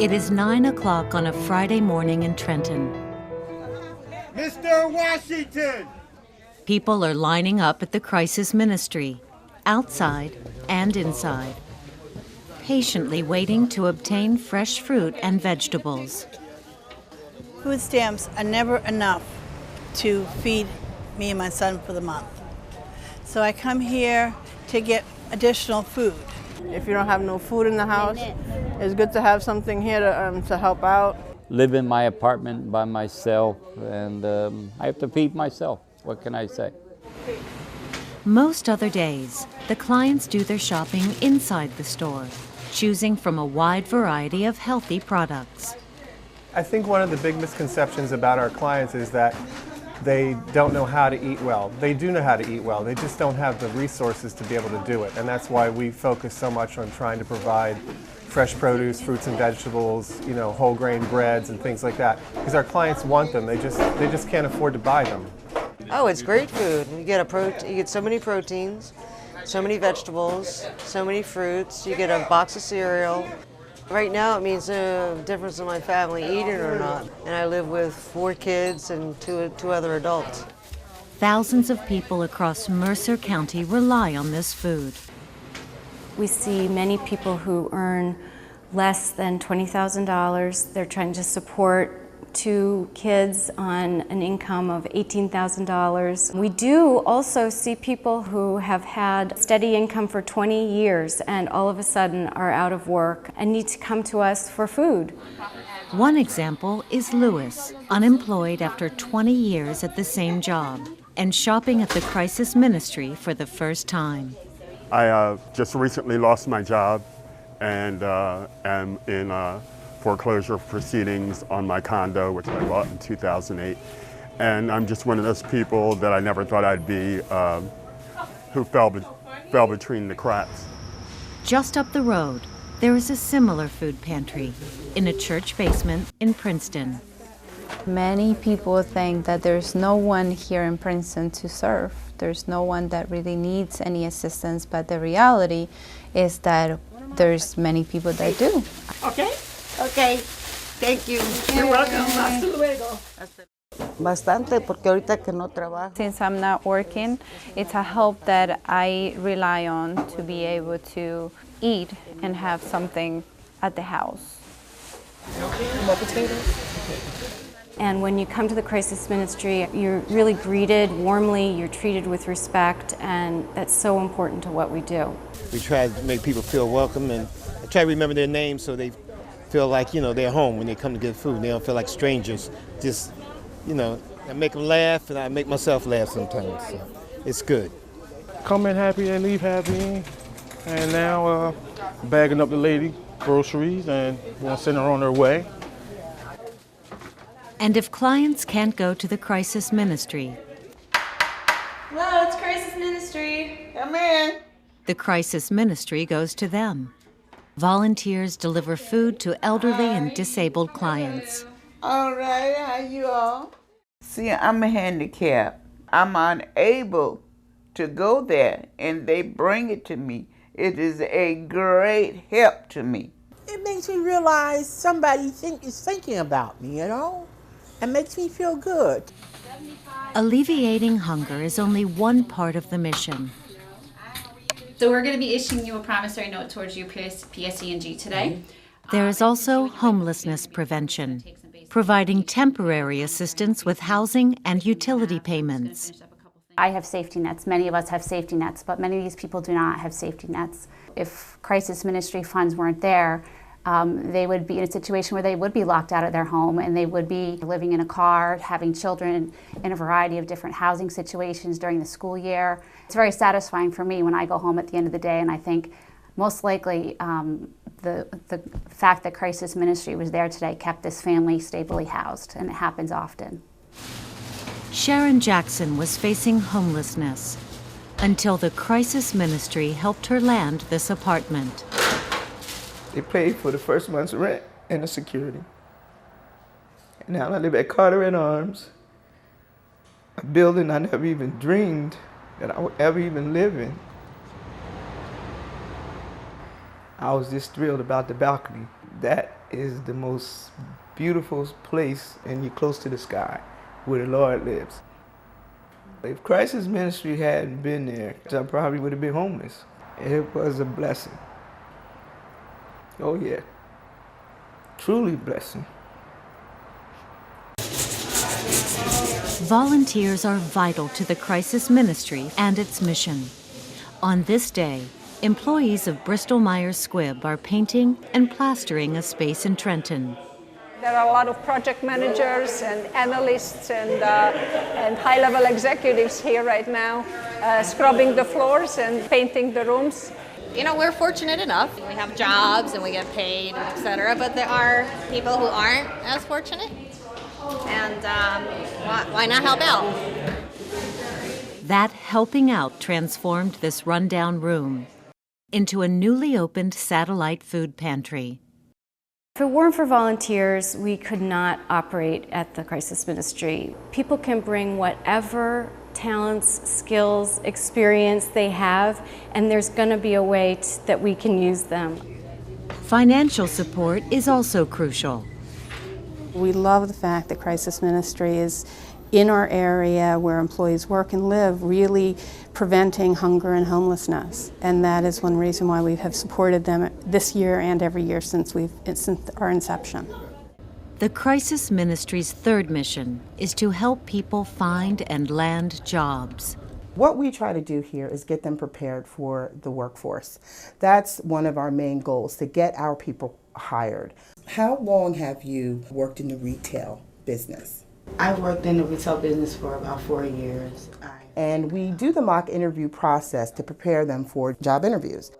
It is 9 o'clock on a Friday morning in Trenton. Mr. Washington! People are lining up at the Crisis Ministry, outside and inside, patiently waiting to obtain fresh fruit and vegetables. Food stamps are never enough to feed me and my son for the month. So I come here to get additional food. If you don't have no food in the house, it's good to have something here to help out. Live in my apartment by myself, and I have to feed myself. What can I say? Most other days, the clients do their shopping inside the store, choosing from a wide variety of healthy products. I think one of the big misconceptions about our clients is that they don't know how to eat well. They do know how to eat well, they just don't have the resources to be able to do it. And that's why we focus so much on trying to provide fresh produce, fruits and vegetables, whole grain breads and things like that. Because our clients want them, they just can't afford to buy them. Oh, it's great food. You get so many proteins, so many vegetables, so many fruits. You get a box of cereal. Right now, it means a difference in my family eating or not. And I live with 4 kids and two other adults. Thousands of people across Mercer County rely on this food. We see many people who earn less than $20,000. They're trying to support 2 kids on an income of $18,000. We do also see people who have had steady income for 20 years and all of a sudden are out of work and need to come to us for food. One example is Lewis, unemployed after 20 years at the same job and shopping at the Crisis Ministry for the first time. I just recently lost my job and am in foreclosure proceedings on my condo, which I bought in 2008. And I'm just one of those people that I never thought I'd be, who fell between the cracks. Just up the road, there is a similar food pantry in a church basement in Princeton. Many people think that there's no one here in Princeton to serve. There's no one that really needs any assistance, but the reality is that there's many people that do. Okay, thank you. You're welcome. Hasta luego. Bastante, porque ahorita que no trabajo. Since I'm not working, it's a help that I rely on to be able to eat and have something at the house. More potatoes? And when you come to the Crisis Ministry, you're really greeted warmly, you're treated with respect, and that's so important to what we do. We try to make people feel welcome and I try to remember their names so they feel like, they're home when they come to get food. They don't feel like strangers. Just, I make them laugh and I make myself laugh sometimes. So it's good. Come in happy and leave happy. And now bagging up the lady groceries and we'll send her on her way. And if clients can't go to the Crisis Ministry, hello, it's Crisis Ministry. Come in. the Crisis Ministry goes to them. Volunteers deliver food to elderly and disabled clients. All right, how you all? See, I'm a handicap. I'm unable to go there, and they bring it to me. It is a great help to me. It makes me realize somebody is thinking about me, and makes me feel good. Alleviating hunger is only one part of the mission. So we're going to be issuing you a promissory note towards your PSE&G today. There is also homelessness prevention, providing temporary assistance with housing and utility payments. I have safety nets. Many of us have safety nets, but many of these people do not have safety nets. If Crisis Ministry funds weren't there, they would be in a situation where they would be locked out of their home and they would be living in a car, having children in a variety of different housing situations during the school year. It's very satisfying for me when I go home at the end of the day, and I think most likely the fact that Crisis Ministry was there today kept this family stably housed, and it happens often. Sharon Jackson was facing homelessness until the Crisis Ministry helped her land this apartment. They paid for the first month's rent and the security. And now I live at Carter and Arms, a building I never even dreamed that I would ever even live in. I was just thrilled about the balcony. That is the most beautiful place, and you're close to the sky, where the Lord lives. If Crisis Ministry hadn't been there, I probably would have been homeless. It was a blessing. Oh yeah, truly blessing. Volunteers are vital to the Crisis Ministry and its mission. On this day, employees of Bristol-Myers Squibb are painting and plastering a space in Trenton. There are a lot of project managers and analysts and high-level executives here right now, scrubbing the floors and painting the rooms. You know, we're fortunate enough. We have jobs and we get paid, etc. But there are people who aren't as fortunate. And why not help out? That helping out transformed this rundown room into a newly opened satellite food pantry. If it weren't for volunteers, we could not operate at the Crisis Ministry. People can bring whatever talents, skills, experience they have, and there's going to be a way that we can use them. Financial support is also crucial. We love the fact that Crisis Ministry is in our area where employees work and live, really preventing hunger and homelessness. And that is one reason why we have supported them this year and every year since our inception. The Crisis Ministry's third mission is to help people find and land jobs. What we try to do here is get them prepared for the workforce. That's one of our main goals, to get our people hired. How long have you worked in the retail business? I've worked in the retail business for about 4 years. And we do the mock interview process to prepare them for job interviews.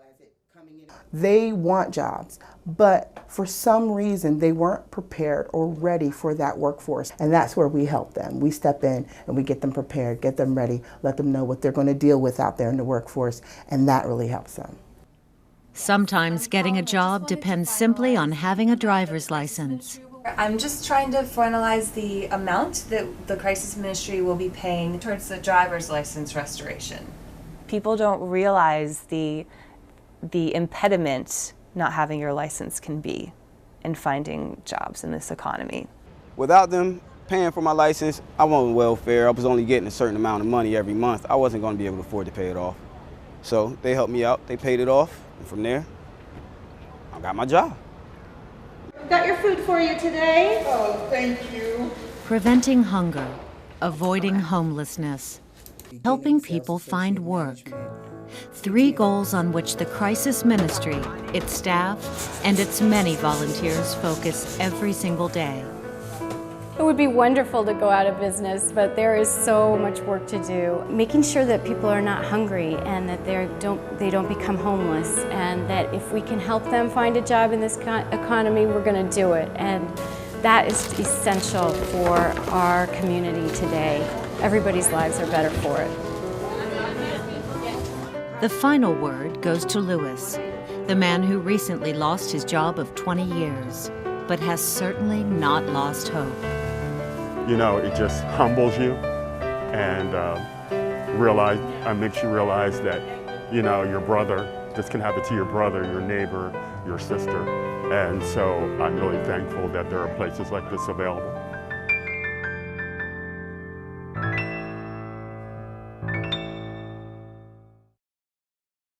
They want jobs, but for some reason they weren't prepared or ready for that workforce. And that's where we help them. We step in and we get them prepared, get them ready, let them know what they're going to deal with out there in the workforce, and that really helps them. Sometimes getting a job depends simply on having a driver's license. I'm just trying to finalize the amount that the Crisis Ministry will be paying towards the driver's license restoration. People don't realize the impediment not having your license can be in finding jobs in this economy. Without them paying for my license, I wasn't welfare. I was only getting a certain amount of money every month. I wasn't going to be able to afford to pay it off. So they helped me out, they paid it off, and from there, I got my job. We've got your food for you today. Oh, thank you. Preventing hunger, avoiding homelessness, helping people find work. 3 goals on which the Crisis Ministry, its staff, and its many volunteers focus every single day. It would be wonderful to go out of business, but there is so much work to do. Making sure that people are not hungry and that they don't become homeless, and that if we can help them find a job in this economy, we're going to do it. And that is essential for our community today. Everybody's lives are better for it. The final word goes to Lewis, the man who recently lost his job of 20 years, but has certainly not lost hope. You know, it just humbles you and makes you realize that, you know, your brother, this can happen to your brother, your neighbor, your sister. And so I'm really thankful that there are places like this available.